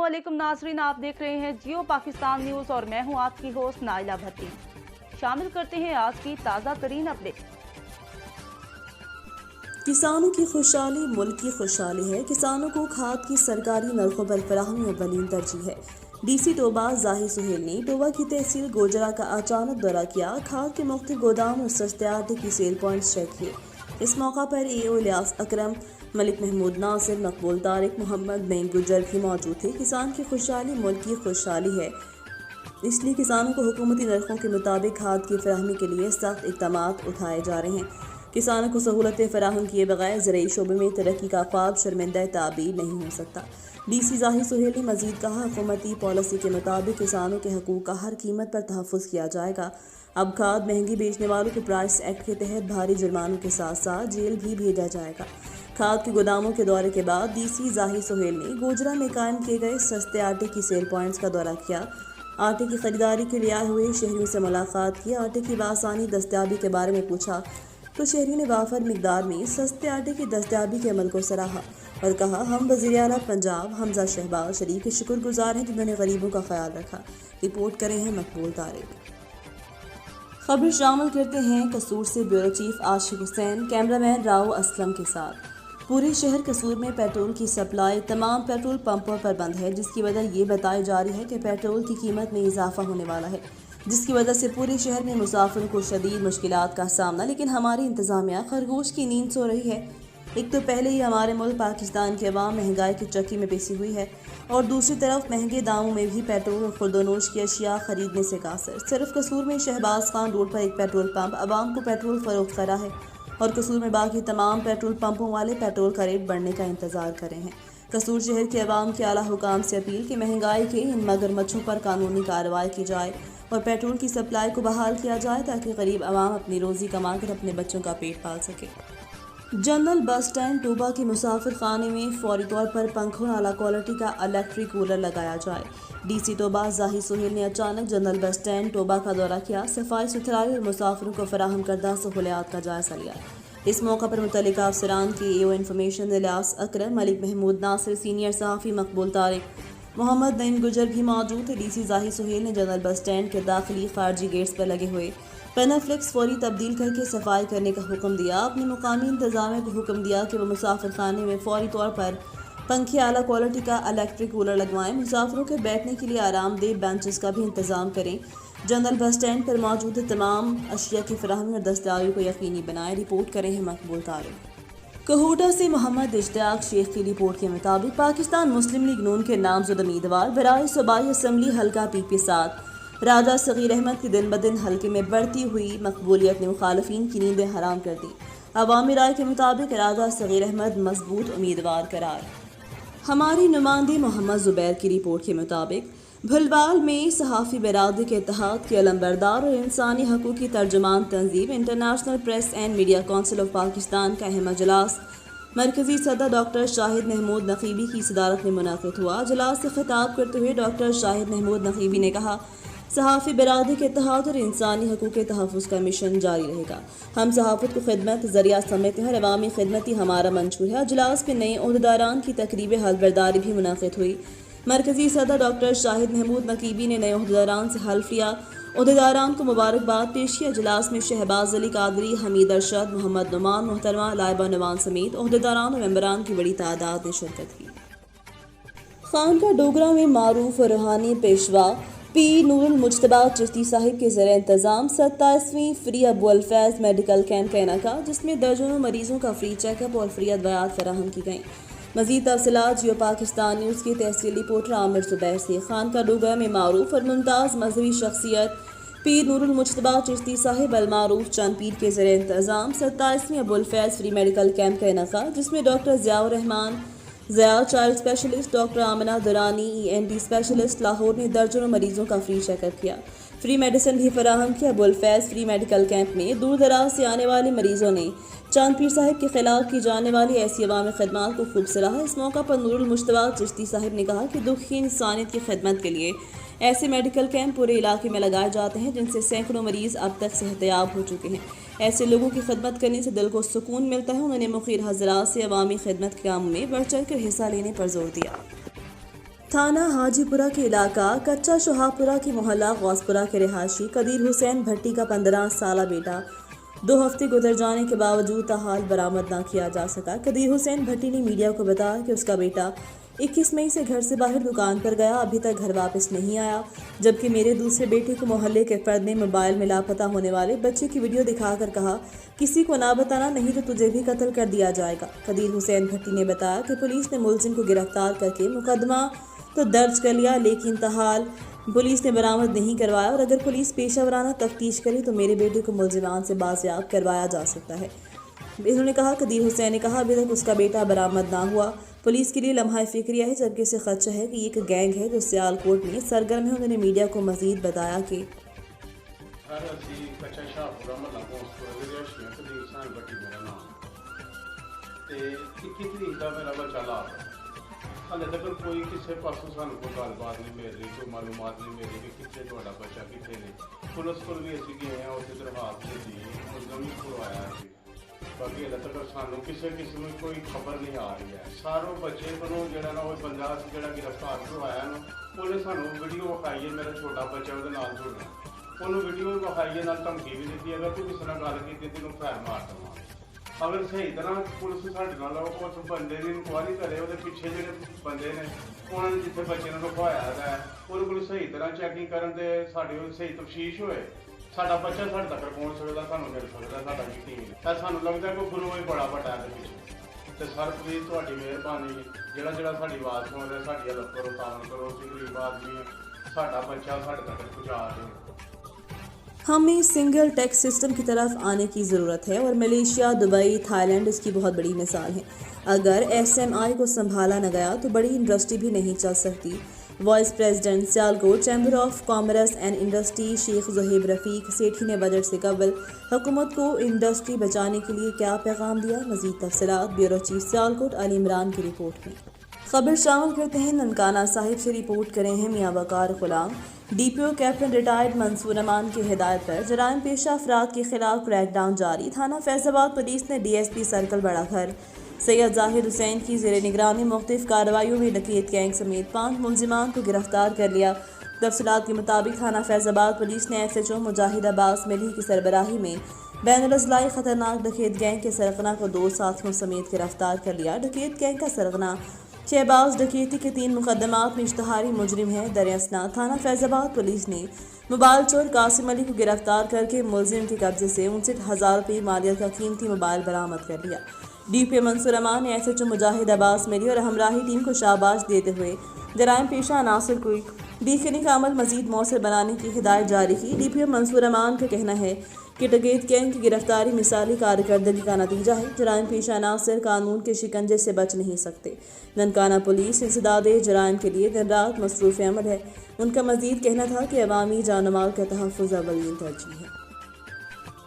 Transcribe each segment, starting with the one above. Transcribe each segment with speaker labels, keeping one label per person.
Speaker 1: अस्सलामुअलैकुम नाजरीन, आप देख रहे हैं जियो पाकिस्तान न्यूज़ और मैं हूं आपकी होस्ट नाइला भट्टी। शामिल करते हैं आज की ताज़ा तरीन अपडेट।
Speaker 2: किसानों की खुशहाली मुल्क की खुशहाली है। किसानों को खाद की सरकारी नरखों पर फराहमी अव्वलीन तरजीह है। डीसी टोबा जाहिर सुहेल ने टोबा की तहसील गोजरा का अचानक दौरा किया। खाद के मुख्तलिफ गोदाम और सस्ते आटे की सेल पॉइंट्स चेक किए। इस मौका पर एओ इलियास अकरम, मलिक महमूद नासिर, मकबूल तारिक, मोहम्मद नईम गुजर भी मौजूद थे। किसान की खुशहाली मुल्क की खुशहाली है, इसलिए किसानों को हुकूमती नरखों के मुताबिक खाद की फराहमी के लिए सख्त इक़दामात उठाए जा रहे हैं। किसानों को सहूलतें फराहम किए बगैर ज़राई शोबे में तरक्की का ख्वाब शर्मिंदा ताबीर नहीं हो सकता। डीसी जाहिर सुहेल ने मजीद कहा, हुकूमती पॉलिसी के मुताबिक किसानों के हकूक़ का हर कीमत पर तहफ़्फ़ुज़ किया जाएगा। अब खाद महंगी बेचने वालों को प्राइस एक्ट के तहत भारी जुर्मानों के साथ साथ जेल भी भेजा जाएगा। खाद के गोदामों के दौरे के बाद डीसी जाहिर सुहेल ने गोजरा में कायम किए गए सस्ते आटे की सेल पॉइंट्स का दौरा किया। आटे की खरीदारी के लिए आए हुए शहरियों से मुलाकात की। आटे की बासानी दस्तयाबी के बारे में पूछा तो शहरी ने वाफर मिकदार में सस्ते आटे की दस्तयाबी के अमल को सराहा और कहा, हम वज़ीर आला पंजाब हमजा शहबाज शरीफ के शुक्रगुजार हैं जिन्होंने गरीबों का ख्याल रखा। रिपोर्ट करें हैं मकबूल तारिक। खबर शामिल करते हैं कसूर से ब्यूरो चीफ आशिक हुसैन कैमरामैन राव असलम के साथ। पूरे शहर कसूर में पेट्रोल की सप्लाई तमाम पेट्रोल पंपों पर बंद है, जिसकी वजह ये बताई जा रही है कि पेट्रोल की कीमत में इजाफा होने वाला है, जिसकी वजह से पूरे शहर में मुसाफिरों को शदीद मुश्किलात का सामना। लेकिन हमारी इंतज़ामिया खरगोश की नींद सो रही है। एक तो पहले ही हमारे मुल्क पाकिस्तान की अवाम महंगाई की चक्की में पिसी हुई है और दूसरी तरफ महंगे दामों में भी पेट्रोल और खुर्दोनोश की अशिया खरीदने से कासर। सिर्फ कसूर में शहबाज खान रोड पर एक पेट्रोल पंप अवाम को पेट्रोल फरोख्त करा है और कसूर में बाकी तमाम पेट्रोल पंपों वाले पेट्रोल का रेट बढ़ने का इंतज़ार कर रहे हैं। कसूर शहर के अवाम के आला हुकाम से अपील कि महंगाई के इन मगरमच्छों पर कानूनी कार्रवाई की जाए और पेट्रोल की सप्लाई को बहाल किया जाए ताकि गरीब अवाम अपनी रोज़ी कमा कर अपने बच्चों का पेट पाल सके। जनरल बस स्टैंड टोबा के मुसाफिर खाने में फौरी तौर पर पंखों आला क्वालिटी का इलेक्ट्रिक कूलर लगाया जाए। डीसी टोबा जाहिर सुहेल ने अचानक जनरल बस स्टैंड टोबा का दौरा किया। सफाई सुथराई और मुसाफिरों को फराहम करदा सहूलियात का जायजा लिया। इस मौका पर मुतल्लिका अफसरान की एओ इन्फॉर्मेशन इलियास अकरम, मलिक महमूद नासिर, सीनियर सहाफ़ी मकबूल तारिक, मोहम्मद नईम गुजर भी मौजूद थे। डीसी जाहिर सुहेल ने जनरल बस स्टैंड के दाखिली खारजी गेट्स पर लगे हुए पेनाफ्लेक्स फौरी तब्दील करके सफाई करने का हुक्म दिया। अपने मुकामी इंतजामिया को हुक्म दिया कि वह मुसाफिर खाने में फौरी तौर पर पंखे आला क्वालिटी का इलेक्ट्रिक कूलर लगवाएं। मुसाफिरों के बैठने के लिए आरामदेह बेंचेस का भी इंतजाम करें। जनरल बस स्टैंड पर मौजूद तमाम अशिया की फराहमी और दस्तयाबी को यकीनी बनाएं। रिपोर्ट करें हैं मकबूल तारिक। कहोटा से मोहम्मद इश्तियाक शेख की रिपोर्ट के मुताबिक पाकिस्तान मुस्लिम लीग नून के नामजद उम्मीदवार बराए सूबाई असम्बली हल्का PP7 राजा सगीर अहमद की दिन ब दिन हल्के में बढ़ती हुई मकबूलियत ने मुखालफिन की नींदें हराम कर दी। अवामी राय के मुताबिक राजा सगीर अहमद मजबूत उम्मीदवार करार। हमारी नुमाइंदे मोहम्मद जुबैर की रिपोर्ट के मुताबिक भुलवाल में सहाफ़ी बरादरी के इत्तेहाद के अलमबरदार और इंसानी हकूक़ की तर्जुमान तंजीम international press and media council of Pakistan का अहम अजलास मरकज़ी सदर डॉक्टर शाहिद महमूद नकीबी की सदारत में मुनाक़िद हुआ। अजलास से खिताब करते हुए डॉक्टर शाहिद महमूद नकीबी ने कहा, सहाफ़ी बरादरी के इत्तेहाद और इंसानी हकूक़ के तहफ़्फ़ुज़ का मिशन जारी रहेगा। हम सहाफ़त को खिदमत ज़रिया समझते हैं और अवामी खिदमत ही हमारा मंशूर है। अजलास में नए ओहदेदारान की तकरीब हल्फबरदारी भी मुनाक़िद हुई। मरकज़ी सदर डॉक्टर शाहिद महमूद नकीबी ने नए ओहदेदारान से हल्फ लिया। ओहदेदारान को मुबारकबाद पेश की। अजलास में शहबाज अली कादरी, हमीद अरशद, मोहम्मद नुमान, मोहतरमा लाइबा नुमान समेत ओहदेदारान और मेंबरान की बड़ी तादाद ने शिरकत की। खानका डोगरा में मारूफ और रूहानी पेशवा पीर नूरुल मुज्तबा चिश्ती साहिब के ज़रिए इंतज़ाम 27वीं फ्री अबुल फैज़ मेडिकल कैंप का इनेकाद, जिसमें दर्जनों मरीजों का फ्री चेकअप और फ्री अदवियात फराहम की गई। मज़ीद तफसीलात जियो पाकिस्तान न्यूज़ की तहसील रिपोर्टर आमिर ज़ुबैर से। खानका डोगरा में मारूफ और मुमताज़ मजहबी शख्सियत पीर नूरुल मुज्तबा चिश्ती साहिब अलमारूफ चंद पीर के ज़रिए इंतज़ाम 27वीं Abul Faiz free medical camp का इनेकाद, जिसमें doctor Ziaur Rehman Zia child specialist, doctor Amina Durrani ENT specialist Lahore ने दर्जनों मरीजों का फ्री चेकअप किया। फ्री मेडिसिन भी फराहम किया। Abul Faiz free medical camp में दूर दराज से आने वाले मरीजों ने चांद पीर साहिब के खिलाफ की जाने वाली ऐसी अवामी खदमात को खूब सराहा। इस मौका पर नूरुल मुज्तबा चिश्ती साहिब ने कहा कि दुखी इंसानियत की खिदमत के लिए ऐसे मेडिकल कैंप पूरे इलाके में लगाए जाते हैं जिनसे सैकड़ों मरीज अब तक सेहतयाब हो चुके हैं। ऐसे लोगों की खिदमत करने से दिल को सुकून मिलता है। उन्होंने मुखिर हजरात से अवामी खिदमत के काम में बढ़ चढ़ कर हिस्सा लेने पर जोर दिया। थाना हाजीपुरा के इलाका कच्चा शोहापुरा की मोहल्ला गौसपुरा के रहायशी कदीर हुसैन भट्टी का 15 साला बेटा 2 हफ्ते गुजर जाने के बावजूद ताहाल बरामद न किया जा सका। कदीर हुसैन भट्टी ने मीडिया को बताया कि उसका बेटा 21 मई से घर से बाहर दुकान पर गया, अभी तक घर वापस नहीं आया, जबकि मेरे दूसरे बेटे को मोहल्ले के फर्द ने मोबाइल में लापता होने वाले बच्चे की वीडियो दिखाकर कहा, किसी को ना बताना नहीं तो तुझे भी कत्ल कर दिया जाएगा। कदीर हुसैन भट्टी ने बताया कि पुलिस ने मुलजिम को गिरफ्तार करके मुकदमा तो दर्ज कर लिया, लेकिन ताहाल पुलिस ने बरामद नहीं करवाया और अगर पुलिस पेशावराना तफ्तीश करे तो मेरे बेटे को मुलजिमान से बाजियाब करवाया जा सकता है। इन्होंने कहा, कदीर हुसैन ने कहा, अभी तक उसका बेटा बरामद ना हुआ। पुलिस के लिए लम्हा फिक्रिया है, जबकि इसे खदशा है कि ये एक गैंग है जो सियालकोट में सरगर्म है। उन्होंने मीडिया को मजीद बताया कि
Speaker 3: ਹਾਲੇ ਤੱਕ ਕੋਈ ਕਿਸੇ ਪਾਸੋਂ ਸਾਨੂੰ ਕੋਈ ਗੱਲਬਾਤ ਨਹੀਂ ਮਿਲ ਰਹੀ, ਕੋਈ ਮਾਲੂਮਾਤ ਨਹੀਂ ਮਿਲ ਰਹੀ ਕਿ ਕਿੱਥੇ ਤੁਹਾਡਾ ਬੱਚਾ ਕਿੱਥੇ ਨੇ। ਪੁਲਿਸ ਕੋਲ ਵੀ ਅਸੀਂ ਗਏ ਹਾਂ, ਉੱਥੇ ਦਰਖਾਸਤ ਦਿੱਤੀ, ਮੁਲਜ਼ਮ ਵੀ ਕਰਵਾਇਆ ਸੀ, ਬਾਕੀ ਹਾਲੇ ਤੱਕ ਸਾਨੂੰ ਕਿਸੇ ਕਿਸਮ ਦੀ ਕੋਈ ਖਬਰ ਨਹੀਂ ਆ ਰਹੀ ਹੈ। ਸਾਰੋਂ ਬੱਚੇ ਕੋਲੋਂ ਜਿਹੜਾ ਨਾ ਉਹ ਬੰਦਾ ਸੀ ਜਿਹੜਾ ਗ੍ਰਿਫਤਾਰ ਕਰਵਾਇਆ ਨਾ, ਉਹਨੇ ਸਾਨੂੰ ਵੀਡੀਓ ਵਿਖਾਈ ਹੈ, ਮੇਰਾ ਛੋਟਾ ਬੱਚਾ ਉਹਦੇ ਨਾਲ ਜੁੜਨਾ, ਉਹਨੂੰ ਵੀਡੀਓ ਵੀ ਵਿਖਾਈ ਹੈ, ਨਾਲ ਧਮਕੀ ਵੀ ਦਿੱਤੀ, ਅਗਰ ਤੂੰ ਕਿਸੇ ਨਾਲ ਗੱਲ ਕੀਤੀ ਤੈਨੂੰ ਫੈਰ ਮਾਰ ਦੇਵਾਂ। ਅਗਰ ਸਹੀ ਤਰ੍ਹਾਂ ਪੁਲਿਸ ਸਾਡੇ ਨਾਲ ਉਸ ਬੰਦੇ ਦੀ ਇਨਕੁਆਇਰੀ ਕਰੇ, ਉਹਦੇ ਪਿੱਛੇ ਜਿਹੜੇ ਬੰਦੇ ਨੇ ਉਹਨਾਂ ਨੇ ਜਿੱਥੇ ਬੱਚੇ ਨੂੰ ਰਖਵਾਇਆ ਹੈ ਉਹਦੇ ਕੋਲ ਸਹੀ ਤਰ੍ਹਾਂ ਚੈਕਿੰਗ ਕਰਨ ਤੇ ਸਾਡੀ ਸਹੀ ਤਫਤੀਸ਼ ਹੋਏ, ਸਾਡਾ ਬੱਚਾ ਸਾਡੇ ਤੱਕ ਪਹੁੰਚ ਸਕਦਾ, ਸਾਨੂੰ ਮਿਲ ਸਕਦਾ, ਸਾਡਾ ਯਕੀਨ ਹੈ। ਸਾਨੂੰ ਲੱਗਦਾ ਕੋਈ ਗੁਰੂ ਹੀ ਬੜਾ ਵੱਡਾ ਹੈ ਪਿੱਛੇ। ਤੇ ਸਰ ਪਲੀਜ਼ ਤੁਹਾਡੀ ਮਿਹਰਬਾਨੀ, ਜਿਹੜਾ ਸਾਡੀ ਆਵਾਜ਼ ਸੁਣ ਰਿਹਾ, ਸਾਡੀ ਹੈਲਪ ਕਰੋ, ਤਾਮਨ ਕਰੋ, ਅਸੀਂ ਗਰੀਬ ਆਦਮੀ ਹਾਂ, ਸਾਡਾ ਬੱਚਾ ਸਾਡੇ ਤੱਕ ਪਹੁੰਚਾ ਦਿਓ।
Speaker 2: हमें सिंगल टैक्स सिस्टम की तरफ आने की ज़रूरत है और मलेशिया, दुबई, थाईलैंड इसकी बहुत बड़ी मिसाल है। अगर SMI को संभाला न गया तो बड़ी इंडस्ट्री भी नहीं चल सकती। Vice president Sialkot chamber of commerce and industry Sheikh Zuhaib Rafique Sethi ने बजट से कबल हुकूमत को इंडस्ट्री बचाने के लिए क्या पैगाम दिया। मज़ीद तफसीलात ब्यूरो चीफ सियालकोट अली इमरान की रिपोर्ट में। खबर शामिल करते हैं ननकाना साहिब से। रिपोर्ट करें हैं मियाँ वकार गुलाम। DPO कैप्टन रिटायर्ड मंसूर अमान की हिदायत पर जराइम पेशा अफराद के खिलाफ क्रैकडाउन जारी। थाना फैज़ाबाद पुलिस ने DSP सर्कल बड़ा घर सैयद जाहिद हुसैन की ज़ेर निगरानी मुख्तलिफ कार्रवाइयों में डकैत गैंग समेत 5 मुलजिमान को गिरफ्तार कर लिया। तफसीलात के मुताबिक थाना फैज़ाबाद पुलिस ने SHO मुजाहिद अब्बास मिली की सरबराही में बैनुल-अज़लाई ख़तरनाक डकैत गैंग के सरगना को 2 साथियों समेत गिरफ्तार कर लिया। डकैत गैंग का सरगना शहबाज डकैती के 3 मुकदमात में इश्तहारी मुजरिम है। दरियासना थाना फैज़ाबाद पुलिस ने मोबाइल चोर कासिम अली को गिरफ्तार करके मुलजिम के कब्जे से 59,000 रुपये मालियत का कीमती मोबाइल बरामद कर लिया। DPO मंसूर अमान ने SHO मुजाहिद अब्बास मिली और हमराही टीम को शाबाश देते हुए जराइम पेशा अनासर को देखने का अमल मजीद मौसर बनाने की हिदायत जारी की। DPO मंसूर अमान का कहना है कि डकैत गैंग की गिरफ्तारी मिसाली कारकर्दगी का नतीजा है। जराइम पेशा अनासर कानून के शिकंजे से बच नहीं सकते। ननकाना पुलिस इंसदादे जराइम के लिए दिन रात मसरूफ़ अमल है। उनका मजीद कहना था कि अवामी जान माल का तहफ़्फ़ुज़ अव्वलीन तरजीह है।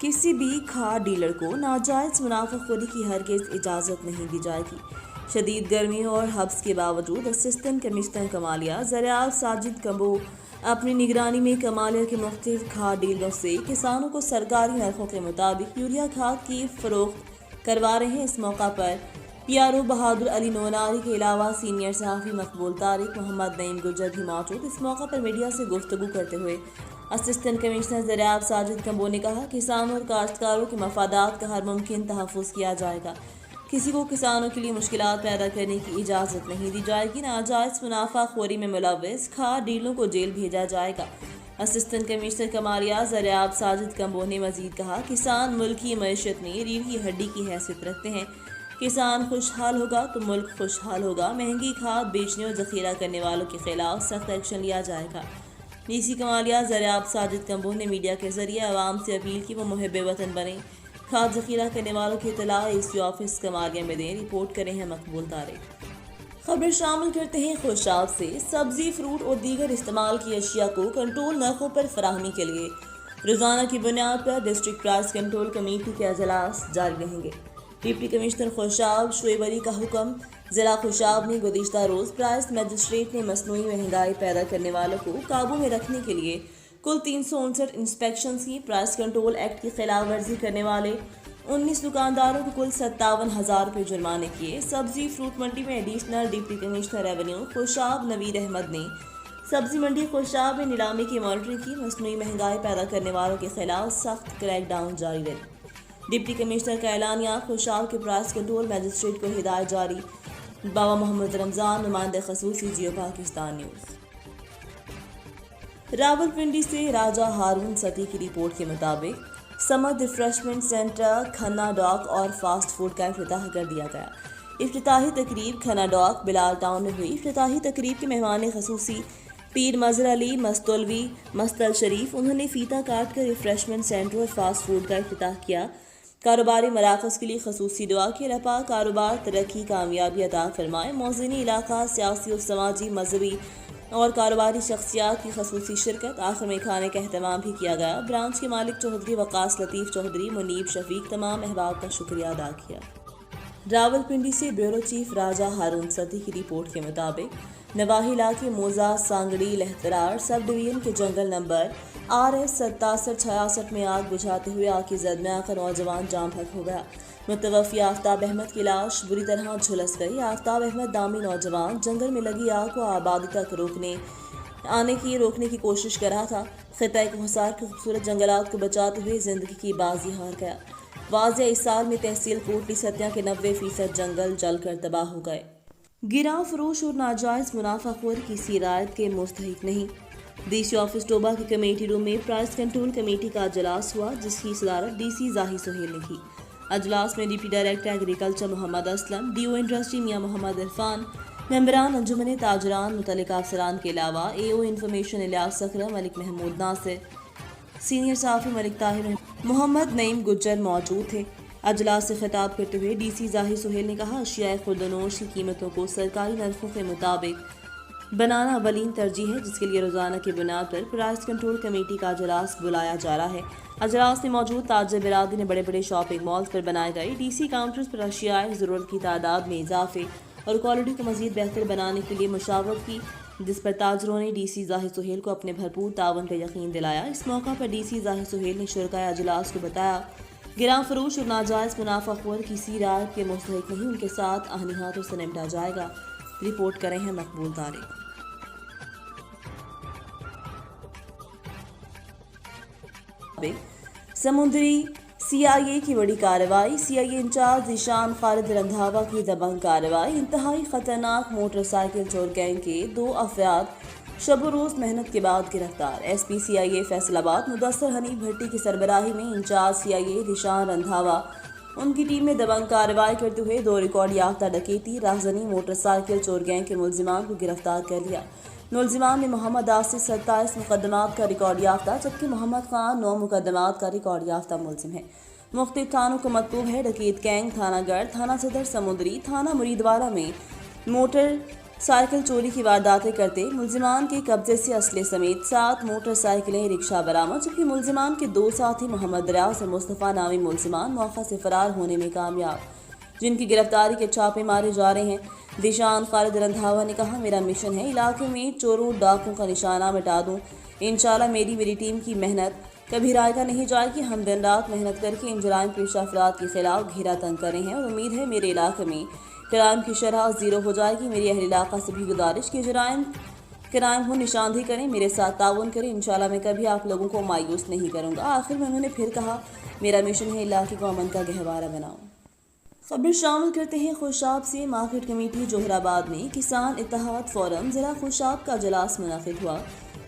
Speaker 2: किसी भी खाद डीलर को नाजायज़ मुनाफाखोरी की हरगिज़ इजाज़त नहीं दी जाएगी। शदीद गर्मी और हब्स के बावजूद असिस्टेंट कमिश्नर कमालिया ज़रियाब साजिद कम्बो अपनी निगरानी में कमालिया के मुख्तलिफ खाद डीलरों से किसानों को सरकारी नरखों के मुताबिक यूरिया खाद की फ़रोख्त करवा रहे हैं। इस मौका पर PRO बहादुर अली नोनारी के अलावा सीनियर सहाफ़ी मकबूल तारिक, मोहम्मद नईम गुजर भी मौजूद। इस मौका पर मीडिया से गुफ्तगू करते हुए असिस्टेंट कमिश्नर ज़रियाब साजिद कम्बो ने कहा, किसानों और काश्तकारों के मफादात का हर मुमकिन तहफ़्फ़ुज़ किया जाएगा। किसी को किसानों के लिए मुश्किलात पैदा करने की इजाज़त नहीं दी जाएगी। नाजायज़ मुनाफाखोरी में मुलव्वस खाद डीलरों को जेल भेजा जाएगा। असिस्टेंट कमिश्नर कमालिया ज़रियाब साजिद कम्बो ने मजीद कहा, किसान मुल्क की मईशत में रीढ़ की हड्डी की हैसियत रखते हैं। किसान खुशहाल होगा तो मुल्क खुशहाल होगा। महंगी खाद बेचने और ज़ख़ीरा करने वालों के खिलाफ सख्त एक्शन लिया जाएगा। DC कमालिया ज़रियाब साजिद कम्बो ने मीडिया के ज़रिए आवाम से अपील की वो मुहिब वतन बने। खाद ज़ख़ीरा करने वालों की इत्तला AC ऑफिस कमालिया में दें। रिपोर्ट करें हैं मकबूल तारिक। खबर शामिल करते हैं खुशाब से। सब्ज़ी, फ्रूट और दीगर इस्तेमाल की अशिया को कंट्रोल नरखों पर फराहमी के लिए रोज़ाना की बुनियाद पर डिस्ट्रिक्ट प्राइस कंट्रोल कमेटी के अजलास जारी रहेंगे। डिप्टी कमिश्नर खुशाब शुएब अली का हुक्म। ज़िला खुशाब ने गुज़िश्ता रोज़ प्राइस मजिस्ट्रेट ने मसनूई महंगाई पैदा करने वालों को काबू में रखने के लिए कुल 359 इंस्पेक्शन की। प्राइस कंट्रोल एक्ट की खिलाफ वर्जी करने वाले 19 दुकानदारों को कुल 57,000 रुपये जुर्माने किए। सब्जी फ्रूट मंडी में additional deputy commissioner revenue Khushab Naveed Ahmed ने सब्जी मंडी खुशाब में नीलामी की मॉनिटरिंग की। मसनूई महंगाई पैदा करने वालों के खिलाफ सख्त क्रैकडाउन जारी रहे। डिप्टी कमिश्नर का ऐलानिया। खुशाब के प्राइस कंट्रोल मजिस्ट्रेट को हिदायत जारी। बाबा मोहम्मद रमजान, नुमाइंदे खसूसी, जियो पाकिस्तान न्यूज़। रावलपिंडी से राजा हारून सती की रिपोर्ट के मुताबिक समद रिफ्रेशमेंट सेंटर, खन्ना डॉक और फास्ट फूड का इफ्तिताह कर दिया गया। इफ्तिताही तकरीब खन्ना डॉक बिलाल टाउन में हुई। इफ्तिताही तकरीब के मेहमान खसूसी पीर मजर अली मस्तौलवी मस्तल शरीफ, उन्होंने फीता काट कर रिफ्रेशमेंट सेंटर और फास्ट फूड का इफ्तिताह किया। कारोबारी मराकज़ के लिए खसूसी दुआ की। अल्लाह पाक कारोबार तरक्की कामयाबी अता फरमाए। मौज़िनी इलाका सियासी और समाजी मजहबी और कारोबारी शख्सियात की खसूसी शिरकत। आखिर में खाने का अहतमाम भी किया गया। ब्रांच के मालिक चौधरी वकास लतीफ़ चौधरी, मुनीब शफीक तमाम अहबाब का शुक्रिया अदा किया। रावलपिंडी से ब्यूरो चीफ राजा हारून सती की रिपोर्ट के मुताबिक नवाही इलाके मोजा सांगड़ी लहतरार सब डिवीजन के जंगल नंबर RS 8766 में आग बुझाते हुए आग की जद में आकर नौजवान जाम फक हो गया। मुतवफ़ी आफ्ताब अहमद की लाश बुरी तरह झुलस गई। आफ्ताब अहमद दामी नौजवान जंगल में लगी आग को आबादी तक रोकने की कोशिश कर रहा था। खिता कोहसार के खूबसूरत जंगलात को बचाते हुए जिंदगी की बाजी हार गया। वाज़े इस साल में तहसील कोटली सतिया के 90% जंगल जलकर तबाह हो गए। गिरां फरोश और नाजायज मुनाफाखोर किसी रायत के मुस्तहिक नहीं। DC ऑफिस टोबा के कमेटी रूम में प्राइस कंट्रोल कमेटी का अजलास हुआ, जिसकी सदारत DC जाहिर सुहेल ने की। अजलास में deputy director agriculture Mohammad Aslam, DO industry Mian Mohammad Irfan, मेंबरान अंजुमन ताजरान, मुतल्लिका अफसरान के अलावा AO information Ilyas Sakra, Malik Mahmood Nasir, senior सहाफ़ी मलिक ताहिर, मोहम्मद नईम गुज्जर मौजूद थे। अजलास से खिताब करते हुए DC जाहिर सुहेल ने कहा, अशियाए खुर्दनोश की कीमतों को सरकारी नरखों के मुताबिक बनाना अवलीन तरजीह है, जिसके लिए रोज़ाना की बुनियाद पर प्राइस कंट्रोल कमेटी का अजलास बुलाया जा रहा है। अजलास में मौजूद ताजर बिरादरी ने बड़े बड़े शॉपिंग मॉल्स पर बनाए गए DC काउंटर्स पर अशियाए ज़रूरत की तादाद में इजाफे और क्वालिटी को मज़ीद बेहतर बनाने के लिए मशावरत की, जिस पर ताजरों ने DC जाहिर सुहेल को अपने भरपूर तावन पर यकीन दिलाया। इस मौका पर DC जाहिर सुहेल ने शुरकाए अजलास को बताया, गिरां फरोश और नाजायज़ मुनाफाखोर किसी राय के मुस्तहिक नहीं, उनके साथ आहनी हाथों से निपटा जाएगा। रिपोर्ट करें हैं मकबूल तारिक। समुद्री CIA की बड़ी कार्रवाई। CIA इंचार्ज ईशान खालिद रंधावा की दबंग कार्रवाई। इंतहाई खतरनाक मोटरसाइकिल चोर गैंग के 2 अफराद शब रोज़ मेहनत के बाद गिरफ्तार। SP CIA फैसलाबाद मुदस्सर हनीफ भट्टी की सरबराही में इंचार्ज CIA ईशान रंधावा, उनकी टीम ने दबंग कार्रवाई करते हुए 2 रिकॉर्ड याफ्ता डकैती राहजनी मोटरसाइकिल चोर गैंग के मुलजिमान को गिरफ्तार कर लिया। मुलजिमान में मोहम्मद आसिफ 27 मुकदमात का रिकॉर्ड याफ्ता, जबकि मोहम्मद खान 9 मुकदमात का रिकॉर्ड याफ्ता मुलजिम है। मुख्तलिफ थानों को मतलूब है। डकैत गैंग थाना गढ़, थाना सदर समुद्री, थाना मुरीदवाला में मोटर साइकिल चोरी की वारदातें करते मुलजिमान के कब्जे से असले समेत 7 मोटरसाइकिलें, रिक्शा बरामद, जबकि मुलजिमान के 2 साथी मोहम्मद रियाज और मुस्तफ़ा नामी मुलजिमान मौका से फरार होने में कामयाब, जिनकी गिरफ्तारी के छापे मारे जा रहे हैं। ईशान खालिद रंधावा ने कहा, मेरा मिशन है इलाके में चोरों डाकों का निशाना मिटा दूं। इंशाल्लाह मेरी टीम की मेहनत कभी रायगा नहीं जाएगी। हम दिन रात मेहनत करके इन जराइम पेशा अफराद के खिलाफ घेरा तंग कर रहे हैं और उम्मीद है मेरे इलाके में क्राइम की शरह 0 हो जाएगी। मेरी अहल इलाका से भी गुजारिश की क्राइम हो निशानदेही करें, मेरे साथ ताउन करें। इंशाल्लाह मैं कभी आप लोगों को मायूस नहीं करूँगा। आखिर में उन्होंने फिर कहा, मेरा मिशन है इलाके को अमन का गहवारा बनाऊँ। खबर शामिल करते हैं खुशाब से। मार्केट कमेटी जोहराबाद में किसान इत्तेहाद फोरम ज़िला खुशाब का इजलास मुनक़िद हुआ,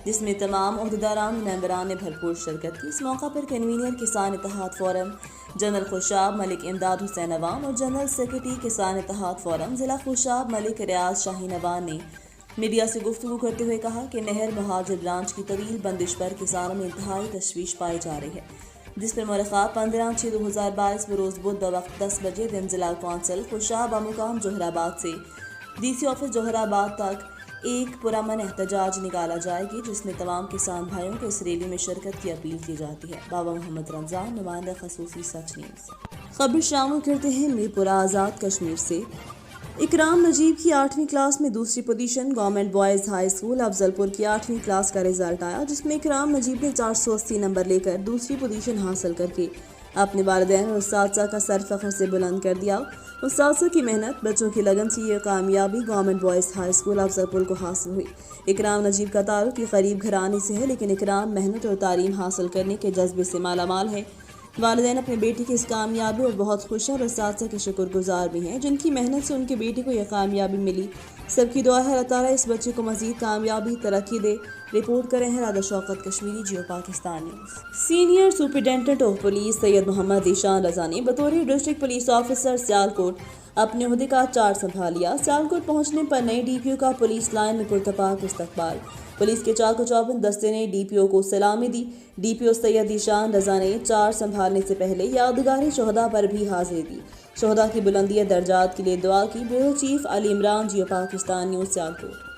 Speaker 2: जिसमें तमाम ओहदेदारान और मेंबरान ने भरपूर शिरकत की। इस मौका पर कन्वीनर किसान इत्तेहाद फोरम जनरल खुशाब मलिक इमदाद हुसैन अवान और जनरल सेक्रेटरी किसान इत्तेहाद फोरम ज़िला खुशाब मलिक रियाज शाहीन अवान ने मीडिया से गुफ्तगू करते हुए कहा कि नहर महाजर ब्रांच की तवील बंदिश पर किसानों में इंतहाई तशवीश पाई जा रही है, जिस पर मुलाकात 15/6/2022 बरोज़ बुध वक्त 10 बजे दिन ज़िला कौंसल खुशाब मुकाम जोहराबाद से DC ऑफिस जोहराबाद तक एक पुरअमन एहतजाज निकाला जाएगी, जिसमें तमाम किसान भाइयों को इस रैली में शिरकत की अपील की जाती है। बाबा मोहम्मद रमजान, नुमाइंदा खसूसी, सच न्यूज़। खबर शामिल करते हैं मीरपुरा आज़ाद कश्मीर से। इकराम नजीब की 8वीं क्लास में दूसरी position. Government boys high school Afzalpur की 8वीं क्लास का रिजल्ट आया, जिसमें इकराम नजीब ने 480 नंबर लेकर दूसरी पोजीशन हासिल करके اپنے والدین اور اساتذہ کا سر فخر سے بلند کر دیا۔ اساتذہ کی محنت، بچوں کی لگن سے یہ کامیابی گورنمنٹ بوائز ہائی اسکول افضل پور کو حاصل ہوئی۔ اکرام نجیب کا تعلق ایک غریب گھرانے سے ہے، لیکن اکرام محنت اور تعلیم حاصل کرنے کے جذبے سے مالا مال ہے۔ والدین اپنے بیٹی کی اس کامیابی اور بہت خوش ہیں اور اساتذہ کے شکر گزار بھی ہیں جن کی محنت سے ان کے بیٹی کو یہ کامیابی ملی۔ سب کی دعا ہے اللہ تعالیٰ اس بچے کو مزید کامیابی، ترقی دے۔ رپورٹ کریں ہیں رادہ Shaukat Kashmiri, Geo Pakistan news. Senior superintendent of police Syed Muhammad Zeeshan Raza نے بطور ڈسٹرکٹ پولیس آفیسر سیالکوٹ اپنے عہدے کا چارج سنبھال لیا۔ سیالکوٹ پہنچنے پر نئے ڈی پی او کا پولیس لائن میں پرتپاک استقبال۔ پولیس کے چاق و چوبند دستے نے ڈی پی او کو سلامی دی۔ ڈی پی او سید ذیشان رضا نے چارج سنبھالنے سے پہلے یادگاری شہداء پر بھی حاضری دی۔ شہداء کی بلندی درجات کے لیے دعا کی۔ Bureau chief Ali Imran, Jio Pakistan news, Sialkot.